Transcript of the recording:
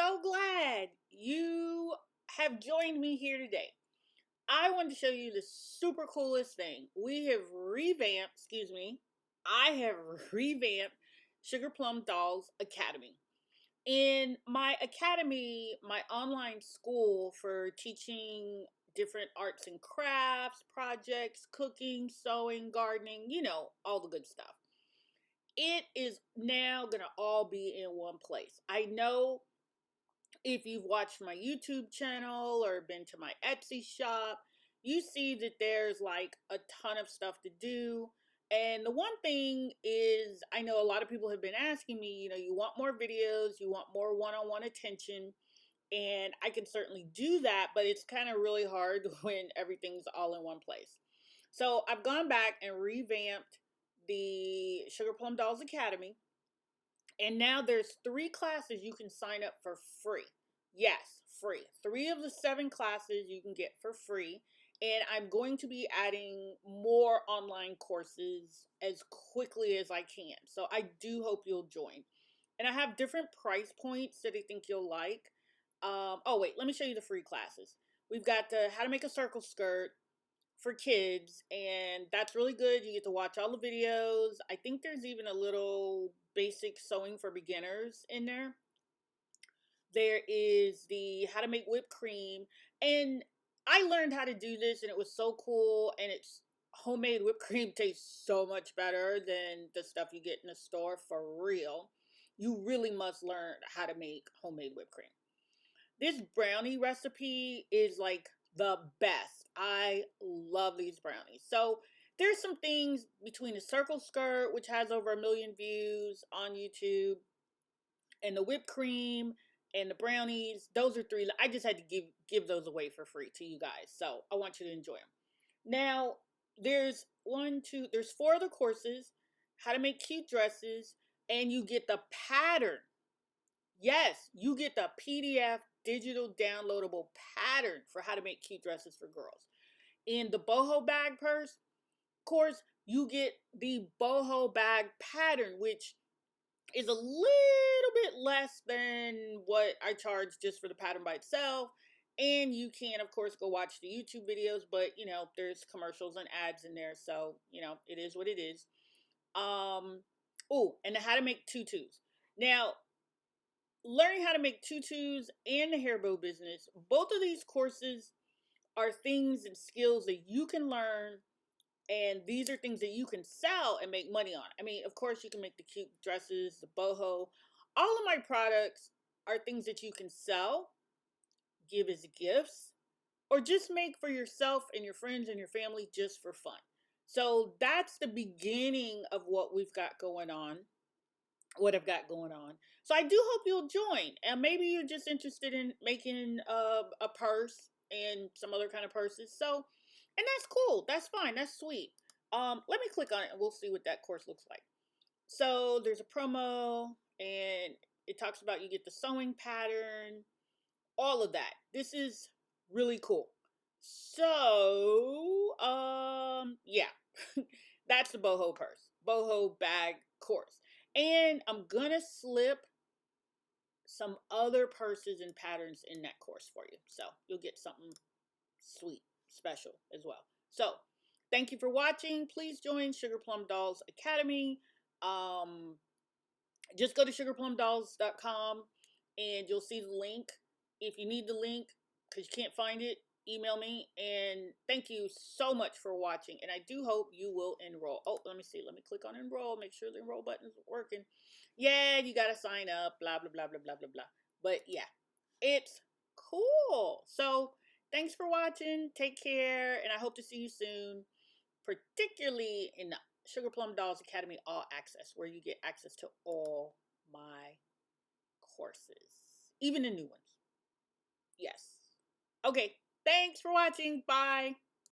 so glad you have joined me here today. I wanted to show you the super coolest thing. I have revamped Sugar Plum Dolls Academy. In my academy, my online school for teaching different arts and crafts, projects, cooking, sewing, gardening, all the good stuff. It is now going to all be in one place. I know if you've watched my YouTube channel or been to my Etsy shop, you see that there's like a ton of stuff to do. And the one thing is, I know a lot of people have been asking me, you want more videos, you want more one-on-one attention, and I can certainly do that, but it's kind of really hard when everything's all in one place. So I've gone back and revamped the Sugar Plum Dolls Academy. And now there's 3 classes you can sign up for free. Yes, free. 3 of the 7 classes you can get for free. And I'm going to be adding more online courses as quickly as I can. So I do hope you'll join. And I have different price points that I think you'll like. Oh, wait, let me show you the free classes. We've got the How to Make a Circle Skirt for kids, and that's really good. You get to watch all the videos. I think there's even a little basic sewing for beginners in there. There is the How to Make Whipped Cream, and I learned how to do this, and it was so cool. And it's homemade whipped cream tastes so much better than the stuff you get in the store, for real. You really must learn how to make homemade whipped cream. This brownie recipe is like the best. I love these brownies. So there's some things between the circle skirt, which has over 1 million views on YouTube, and the whipped cream and the brownies. Those are 3. I just had to give those away for free to you guys. So I want you to enjoy them. Now, there's 4 other courses. How to make cute dresses, and you get the pattern. Yes, you get the PDF digital downloadable pattern for how to make cute dresses for girls. In the boho bag course, you get the boho bag pattern, which is a little bit less than what I charge just for the pattern by itself. And you can, of course, go watch the YouTube videos, but, there's commercials and ads in there. So, it is what it is. Oh, and the How to Make Tutus. Now, learning how to make tutus and the hair bow business, both of these courses are things and skills that you can learn, and these are things that you can sell and make money on. I mean, of course, you can make the cute dresses, the boho. All of my products are things that you can sell, give as gifts, or just make for yourself and your friends and your family just for fun. So that's the beginning of what we've got going on. What I've got going on. So I do hope you'll join. And maybe you're just interested in making a purse and some other kind of purses. So, and that's cool. That's fine. That's sweet. Let me click on it and we'll see what that course looks like. So there's a promo and it talks about you get the sewing pattern, all of that. This is really cool. So, yeah, that's the boho purse, boho bag course. And I'm going to slip some other purses and patterns in that course for you. So you'll get something sweet, special as well. So thank you for watching. Please join Sugar Plum Dolls Academy. Just go to SugarPlumDolls.com and you'll see the link. If you need the link because you can't find it, email me. And thank you so much for watching. And I do hope you will enroll. Oh, let me see. Let me click on enroll. Make sure the enroll button is working. Yeah, you got to sign up. Blah, blah, blah, blah, blah, blah, blah. But yeah, it's cool. So thanks for watching. Take care. And I hope to see you soon, particularly in the Sugar Plum Dolls Academy All Access, where you get access to all my courses, even the new ones. Yes. Okay. Thanks for watching. Bye.